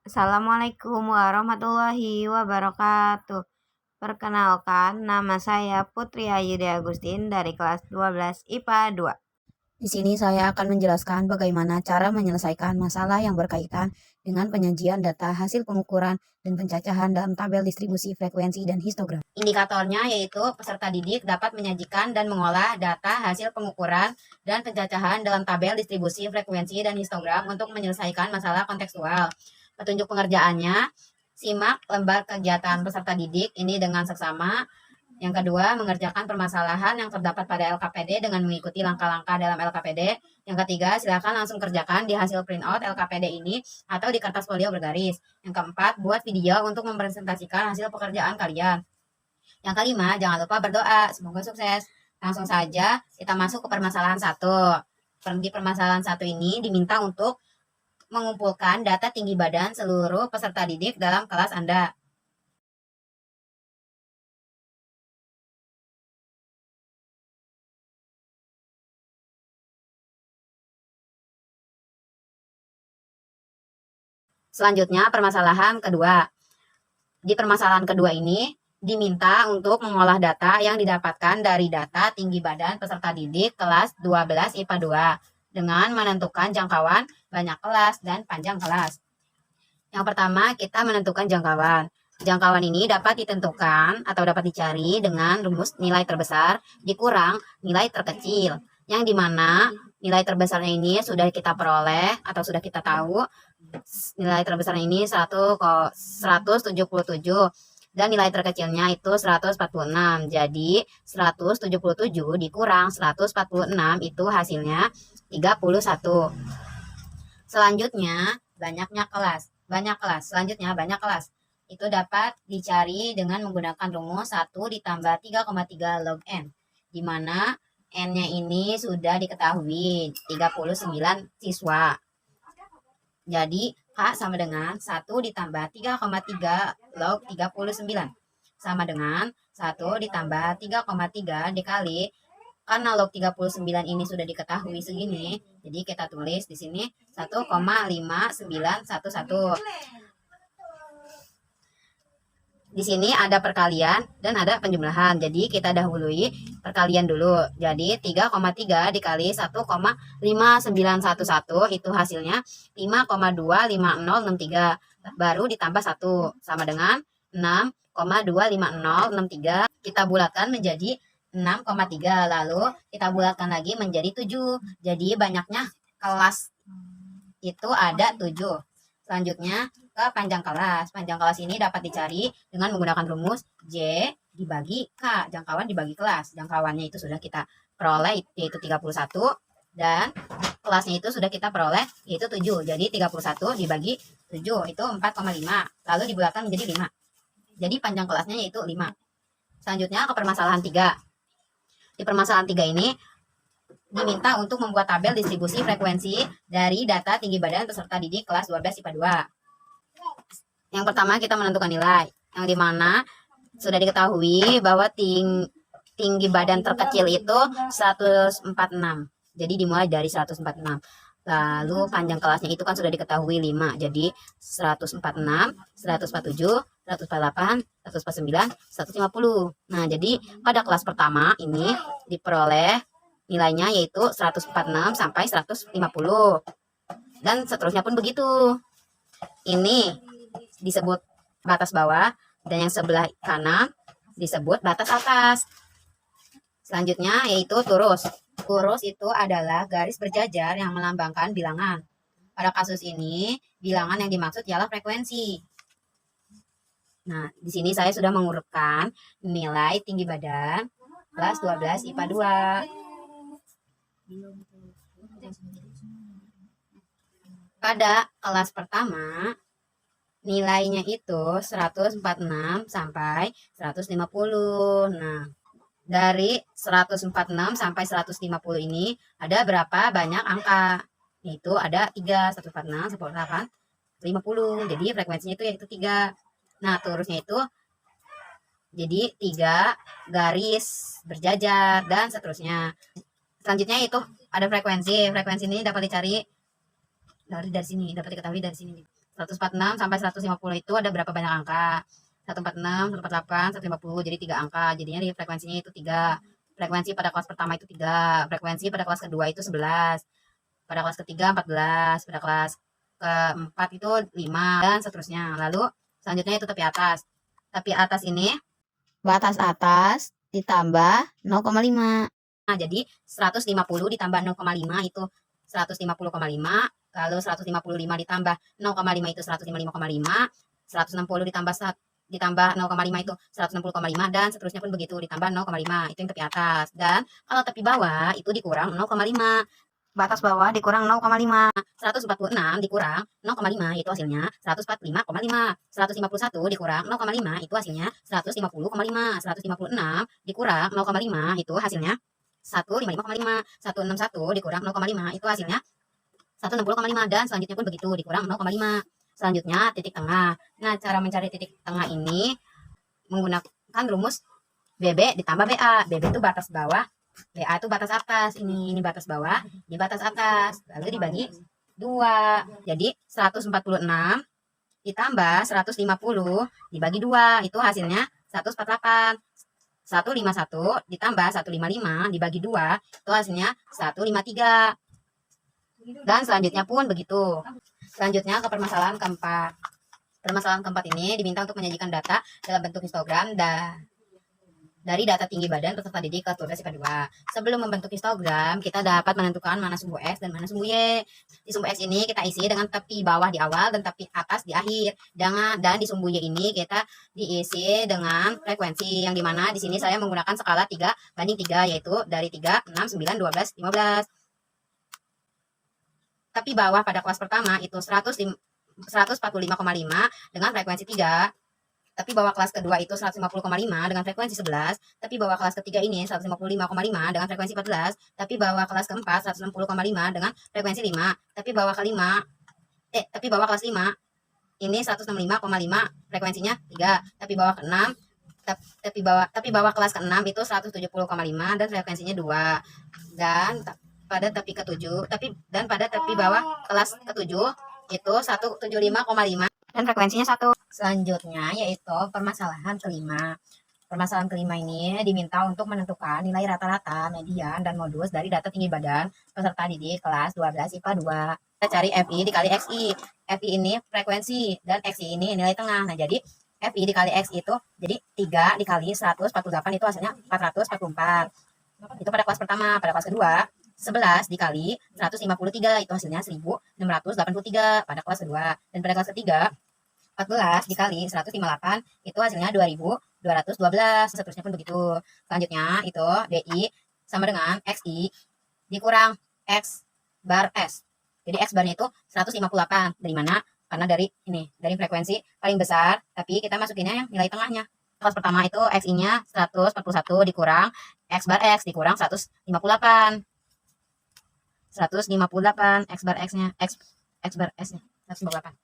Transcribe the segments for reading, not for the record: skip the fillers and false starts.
Assalamualaikum warahmatullahi wabarakatuh. Perkenalkan, nama saya Putri Ayudi Agustin dari kelas 12 IPA 2. Di sini saya akan menjelaskan bagaimana cara menyelesaikan masalah yang berkaitan dengan penyajian data hasil pengukuran dan pencacahan dalam tabel distribusi frekuensi dan histogram. Indikatornya yaitu peserta didik dapat menyajikan dan mengolah data hasil pengukuran dan pencacahan dalam tabel distribusi frekuensi dan histogram untuk menyelesaikan masalah kontekstual. Petunjuk pengerjaannya, simak lembar kegiatan peserta didik ini dengan seksama. Yang kedua, mengerjakan permasalahan yang terdapat pada LKPD dengan mengikuti langkah-langkah dalam LKPD. Yang ketiga, silakan langsung kerjakan di hasil printout LKPD ini atau di kertas folio bergaris. Yang keempat, buat video untuk mempresentasikan hasil pekerjaan kalian. Yang kelima, jangan lupa berdoa. Semoga sukses. Langsung saja kita masuk ke permasalahan 1. Di permasalahan 1 ini diminta untuk mengumpulkan data tinggi badan seluruh peserta didik dalam kelas Anda. Selanjutnya, permasalahan kedua. Di permasalahan kedua ini, diminta untuk mengolah data yang didapatkan dari data tinggi badan peserta didik kelas 12 IPA 2 dengan menentukan jangkauan banyak kelas dan panjang kelas. Yang pertama, kita menentukan jangkauan. Jangkauan ini dapat ditentukan atau dapat dicari dengan rumus nilai terbesar dikurang nilai terkecil, yang dimana nilai terbesarnya ini sudah kita peroleh atau sudah kita tahu. Nilai terbesar ini 177 dan nilai terkecilnya itu 146. Jadi 177 dikurang 146 itu hasilnya 31. Selanjutnya banyaknya kelas. Selanjutnya banyak kelas. Itu dapat dicari dengan menggunakan rumus 1 ditambah 3,3 log N. Di mana N-nya ini sudah diketahui 39 siswa. Jadi, K sama dengan 1 ditambah 3,3 log 39. Sama dengan 1 ditambah 3,3 dikali, karena log 39 ini sudah diketahui segini, jadi kita tulis di sini 1,5911. Di sini ada perkalian dan ada penjumlahan. Jadi kita dahului perkalian dulu. Jadi 3,3 dikali 1,5911 itu hasilnya 5,25063. Baru ditambah 1 sama dengan 6,25063. Kita bulatkan menjadi 6,3. Lalu kita bulatkan lagi menjadi 7. Jadi banyaknya kelas itu ada 7. Selanjutnya ke panjang kelas. Panjang kelas ini dapat dicari dengan menggunakan rumus J dibagi K. Jangkauan dibagi kelas. Jangkauannya itu sudah kita peroleh yaitu 31 dan kelasnya itu sudah kita peroleh yaitu 7. Jadi 31 dibagi 7 itu 4,5. Lalu dibulatkan menjadi 5. Jadi panjang kelasnya yaitu 5. Selanjutnya ke permasalahan 3. Di permasalahan 3 ini diminta untuk membuat tabel distribusi frekuensi dari data tinggi badan peserta didik kelas 12 IPA 2. Yang pertama kita menentukan nilai, yang dimana sudah diketahui bahwa tinggi badan terkecil itu 146. Jadi dimulai dari 146. Lalu panjang kelasnya itu kan sudah diketahui 5. Jadi 146, 147, 148, 149, 150. Nah, jadi pada kelas pertama ini diperoleh nilainya yaitu 146 sampai 150. Dan seterusnya pun begitu. Ini disebut batas bawah dan yang sebelah kanan disebut batas atas. Selanjutnya yaitu turus. Turus itu adalah garis berjajar yang melambangkan bilangan. Pada kasus ini, bilangan yang dimaksud ialah frekuensi. Nah, di sini saya sudah mengurutkan nilai tinggi badan kelas 12 IPA 2. Pada kelas pertama, nilainya itu 146 sampai 150. Nah, dari 146 sampai 150 ini ada berapa banyak angka? Itu ada 3, 146, 148, 50. Jadi frekuensinya itu yaitu 3. Nah, turusnya itu jadi 3 garis berjajar dan seterusnya. Selanjutnya itu ada frekuensi. Frekuensi ini dapat dicari dari sini, dapat diketahui dari sini. 146 sampai 150 itu ada berapa banyak angka? 146, 148, 150, jadi 3 angka. Jadinya di frekuensinya itu 3. Frekuensi pada kelas pertama itu 3. Frekuensi pada kelas kedua itu 11. Pada kelas ketiga 14. Pada kelas keempat itu 5 dan seterusnya. Lalu selanjutnya itu tepi atas. Tepi atas ini batas atas ditambah 0,5. Nah, jadi 150 ditambah 0,5 itu 150,5. Lalu 155 ditambah 0,5 itu 155,5. 160 ditambah 0,5 itu 160,5 dan seterusnya pun begitu ditambah 0,5 itu yang tepi atas. Dan kalau tepi bawah itu dikurang 0,5. Batas bawah dikurang 0,5. 146 dikurang 0,5 itu hasilnya 145,5. 151 dikurang 0,5 itu hasilnya 150,5. 156 dikurang 0,5 itu hasilnya 155,5. 161 dikurang 0,5 itu hasilnya 160,5 dan selanjutnya pun begitu dikurang 0,5. Selanjutnya titik tengah. Nah, cara mencari titik tengah ini menggunakan rumus BB ditambah BA. BB itu batas bawah, BA itu batas atas. Ini batas bawah, ini batas atas. Lalu dibagi 2. Jadi 146 ditambah 150 dibagi 2 itu hasilnya 148. 151 ditambah 155 dibagi 2 itu hasilnya 153. Dan selanjutnya pun begitu. Selanjutnya ke permasalahan keempat. Permasalahan keempat ini diminta untuk menyajikan data dalam bentuk histogram dari data tinggi badan peserta didik kelas 12 IPA 2. Sebelum membentuk histogram, kita dapat menentukan mana sumbu X dan mana sumbu Y. Di sumbu X ini kita isi dengan tepi bawah di awal dan tepi atas di akhir. Dan di sumbu Y ini kita diisi dengan frekuensi yang dimana di sini saya menggunakan skala 3:3 yaitu dari 3, 6, 9, 12, 15. Tapi bawah pada kelas pertama itu 145,5 dengan frekuensi 3. Tapi bawah kelas kedua itu 150,5 dengan frekuensi 11. Tapi bawah kelas ketiga ini 155,5 dengan frekuensi 14. Tapi bawah kelas keempat 160,5 dengan frekuensi 5. Tapi bawah kelas 5 ini 165,5 frekuensinya 3. Tapi bawah ke-6 tapi bawah kelas ke-6 itu 170,5 dan frekuensinya 2. Dan pada tepi bawah kelas ke-7 itu 175,5 dan frekuensinya 1. Selanjutnya yaitu permasalahan kelima. Permasalahan kelima ini diminta untuk menentukan nilai rata-rata, median, dan modus dari data tinggi badan peserta didik kelas 12 IPA 2. Kita cari FI dikali XI. FI ini frekuensi dan XI ini nilai tengah. Nah, jadi FI dikali X itu jadi 3 dikali 148 itu hasilnya 444. Itu pada kelas pertama. Pada kelas kedua 11 dikali 153 itu hasilnya 1683 pada kelas kedua. Dan pada kelas ketiga 14 dikali 158 itu hasilnya 2212. Seterusnya pun begitu. Selanjutnya itu DI sama dengan XI dikurang X bar S. Jadi X barnya itu 158. Dari mana? Karena dari frekuensi paling besar, tapi kita masukinnya yang nilai tengahnya. Kelas pertama itu XI-nya 141 dikurang X bar X dikurang 158. 158 X bar X-nya X bar S-nya 158.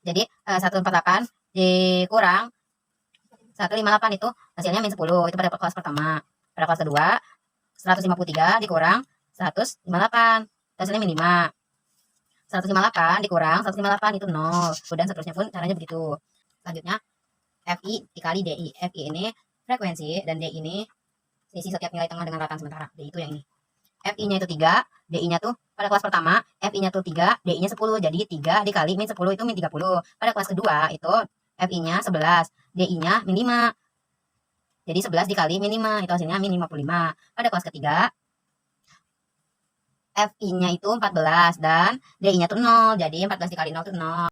Jadi 148 dikurang 158 itu hasilnya min 10. Itu pada kelas pertama. Pada kelas kedua 153 dikurang 158 hasilnya min 5. 158 dikurang 158 itu 0. Dan seterusnya pun caranya begitu. Selanjutnya FI dikali DI. FI ini frekuensi dan DI ini sisi setiap nilai tengah dengan rataan sementara. DI itu yang ini. FI-nya itu 3, DI-nya tuh pada kelas pertama, FI-nya tuh 3, DI-nya 10. Jadi 3 dikali min 10 itu min 30. Pada kelas kedua itu FI-nya 11, DI-nya min 5. Jadi 11 dikali min 5 itu hasilnya min 55. Pada kelas ketiga FI-nya itu 14 dan DI-nya tuh 0. Jadi 14 dikali 0 itu 0.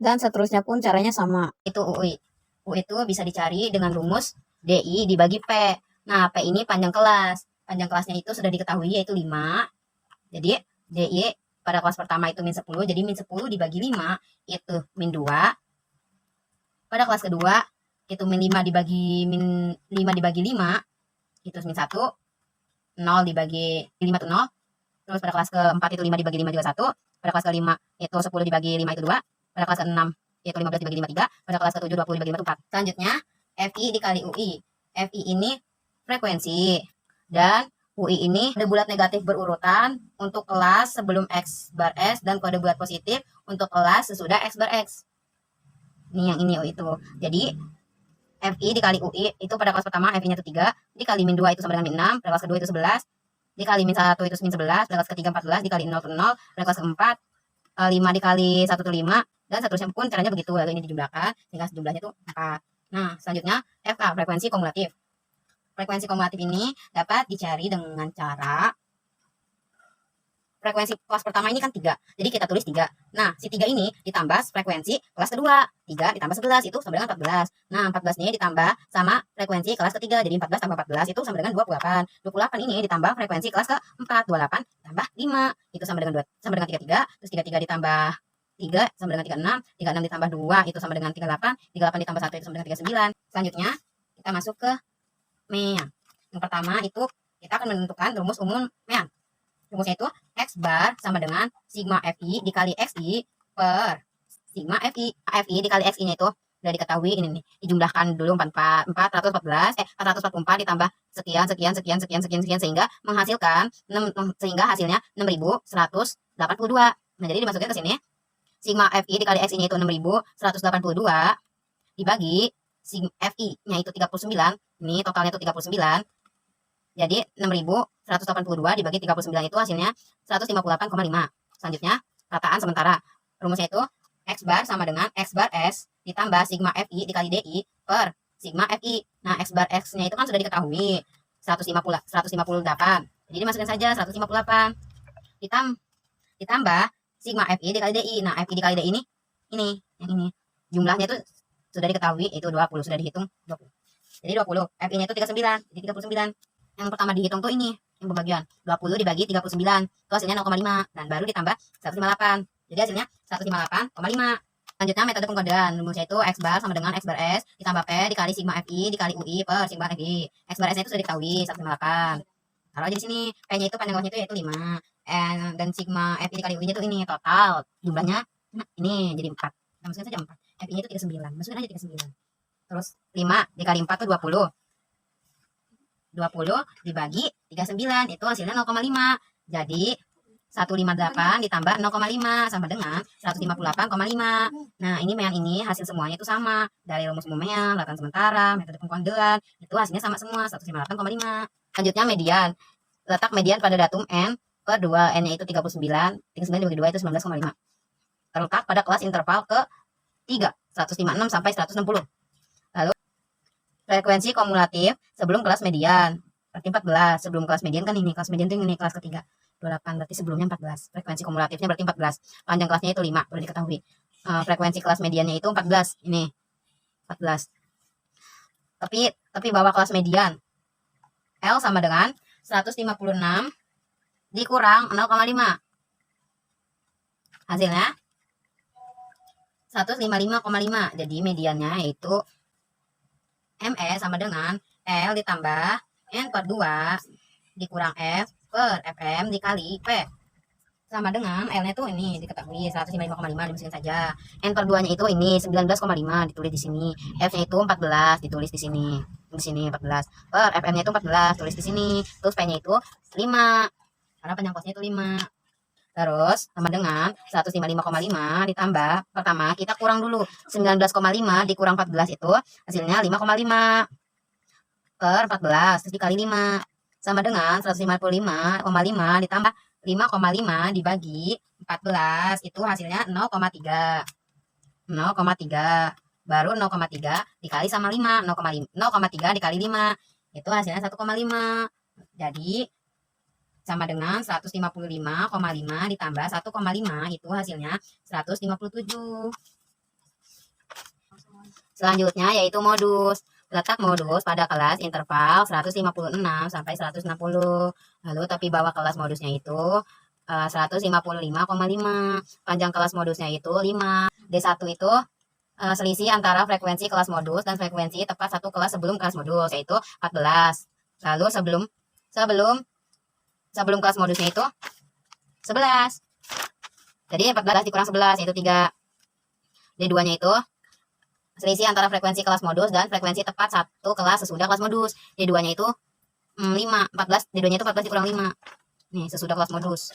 Dan seterusnya pun caranya sama. Itu UI. UI itu bisa dicari dengan rumus DI dibagi P. Nah, P ini panjang kelas. Panjang kelasnya itu sudah diketahui yaitu 5. Jadi DI pada kelas pertama itu min 10. Jadi min 10 dibagi 5 itu min 2. Pada kelas kedua itu min 5 dibagi 5 itu min 1. 0 dibagi 5 itu 0. Terus pada kelas keempat itu 5 dibagi 5 juga 1. Pada kelas kelima itu 10 dibagi 5 itu 2. Pada kelas ke-6 itu 15 dibagi 5 3. Pada kelas ke-7 20 dibagi 5 itu 4. Selanjutnya FI dikali UI. FI ini frekuensi dan UI ini kode bulat negatif berurutan untuk kelas sebelum X bar S dan kode bulat positif untuk kelas sesudah X bar X. Ini yang ini itu. Jadi FI dikali UI itu pada kelas pertama FI-nya itu 3, dikali min 2 itu sama dengan min 6, pada kelas kedua itu 11, dikali min 1 itu min 11, pada kelas ketiga 14, dikali 0 itu 0, pada kelas keempat 5 dikali 1 itu 5, dan seterusnya pun caranya begitu. Lalu ini dijumlahkan sehingga jumlahnya itu 4. Nah, selanjutnya FK, frekuensi kumulatif. Frekuensi kumulatif ini dapat dicari dengan cara frekuensi kelas pertama ini kan 3. Jadi kita tulis 3. Nah, si 3 ini ditambah frekuensi kelas kedua. 3 ditambah 11 itu sama dengan 14. Nah, 14 ini ditambah sama frekuensi kelas ketiga. Jadi 14 tambah 14 itu sama dengan 28. 28 ini ditambah frekuensi kelas keempat. 28 tambah 5 itu sama dengan 2, sama dengan 33. Terus 33 ditambah 3 sama dengan 36. 36 ditambah 2 itu sama dengan 38. 38 ditambah 1 itu sama dengan 39. Selanjutnya kita masuk ke MEAN. Yang pertama itu kita akan menentukan rumus umum MEAN. Rumusnya itu X bar sama dengan sigma FI dikali XI per sigma FI. FI dikali XI-nya itu sudah diketahui ini nih. Dijumlahkan dulu 444 ditambah sekian sehingga menghasilkan hasilnya 6182. Nah, jadi dimasukkan ke sini. Sigma FI dikali XI-nya itu 6182 dibagi sigma FI-nya itu 39. Ini totalnya itu 39. Jadi 6182 dibagi 39 itu hasilnya 158,5. Selanjutnya rataan sementara. Rumusnya itu X bar sama dengan X bar S ditambah sigma FI dikali DI per sigma FI. Nah, X bar X-nya itu kan sudah diketahui 158. Jadi dimasukkan saja 158. Ditambah sigma FI dikali DI. Nah, FI dikali DI ini yang ini. Jumlahnya itu sudah diketahui itu 20, sudah dihitung 20. Jadi 20. FI-nya itu 39. Jadi 39. Yang pertama dihitung tuh ini, yang pembagian 20 dibagi 39 itu hasilnya 0,5 dan baru ditambah 158. Jadi hasilnya 158,5. Selanjutnya metode pengkodean. Rumusnya itu X bar sama dengan X bar S ditambah P dikali sigma FI dikali UI per sigma FI. X bar S itu sudah diketahui 158. Taruh aja di sini. P-nya itu panjang kelasnya itu yaitu 5. Dan sigma FI dikali UI-nya itu ini total jumlahnya ini jadi 4. Nah, masukin saja 4. FI-nya itu 39. Masukin aja 39. Terus 5 dikali 4 itu 20. 20 dibagi 39 itu hasilnya 0,5. Jadi 158 ditambah 0,5 sama dengan 158,5. Nah, ini MEAN ini hasil semuanya itu sama. Dari rumus umum MEAN, rataan sementara, metode pengkodean, itu hasilnya sama semua 158,5. Selanjutnya median. Letak median pada datum N ke 2, N-nya itu 39, 39 dibagi 2 itu 19,5. Terletak pada kelas interval ke 3, 156 sampai 160. Lalu frekuensi kumulatif sebelum kelas median. Berarti 14. Sebelum kelas median kan ini. Kelas median itu ini kelas ketiga. 28. Berarti sebelumnya 14. Frekuensi kumulatifnya berarti 14. Panjang kelasnya itu 5. Perlu diketahui. Frekuensi kelas mediannya itu 14. Ini. 14. Tapi bawah kelas median. L sama dengan 156 dikurang 0,5. Hasilnya 155,5. Jadi mediannya itu ME sama dengan L ditambah N per 2 dikurang F per FM dikali P. Sama dengan L-nya tuh ini diketahui 155,5 dimasukin saja. N per 2-nya itu ini 19,5 ditulis di sini. F-nya itu 14 ditulis di sini. Di sini 14. Per FM-nya itu 14 tulis di sini. Terus P-nya itu 5. Karena panjang kosnya itu 5. Terus sama dengan 155,5 ditambah pertama kita kurang dulu 19,5 dikurang 14 itu hasilnya 5,5 per 14 terus dikali 5 sama dengan 155,5 ditambah 5,5 dibagi 14 itu hasilnya 0,3 baru 0,3 dikali sama 5 0,3 dikali 5 itu hasilnya 1,5. Jadi sama dengan 155,5 ditambah 1,5 itu hasilnya 157. Selanjutnya yaitu modus. Letak modus pada kelas interval 156 sampai 160. Lalu tapi bawah kelas modusnya itu 155,5. Panjang kelas modusnya itu 5. D1 itu selisih antara frekuensi kelas modus dan frekuensi tepat satu kelas sebelum kelas modus yaitu 14. Lalu sebelum kelas modusnya itu 11. Jadi 14 dikurang 11 yaitu 3. D2-nya itu selisih antara frekuensi kelas modus dan frekuensi tepat satu kelas sesudah kelas modus. D2-nya itu 5. 14. D2-nya itu 14 dikurang 5. Nih, sesudah kelas modus.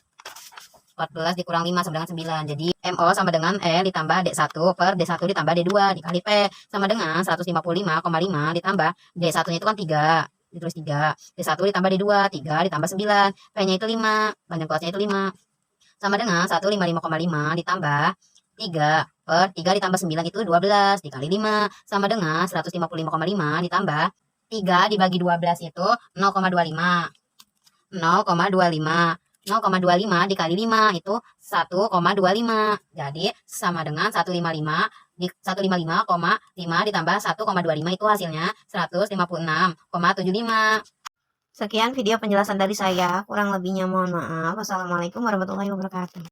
14 dikurang 5 sama dengan 9. Jadi MO sama dengan E ditambah D1 per D1 ditambah D2 dikali P sama dengan 155,5 ditambah D1-nya itu kan 3. Ditulis 3. D1 ditambah D2, 3 ditambah 9. P-nya itu 5. Panjang kelasnya itu 5. Sama dengan 155,5 ditambah 3 per 3 ditambah 9 itu 12 dikali 5 sama dengan 155,5 ditambah 3 dibagi 12 itu 0,25. 0,25 dikali 5 itu 1,25. Jadi sama dengan 155,5 ditambah 1,25 itu hasilnya 156,75. Sekian video penjelasan dari saya. Kurang lebihnya mohon maaf. Wassalamualaikum warahmatullahi wabarakatuh.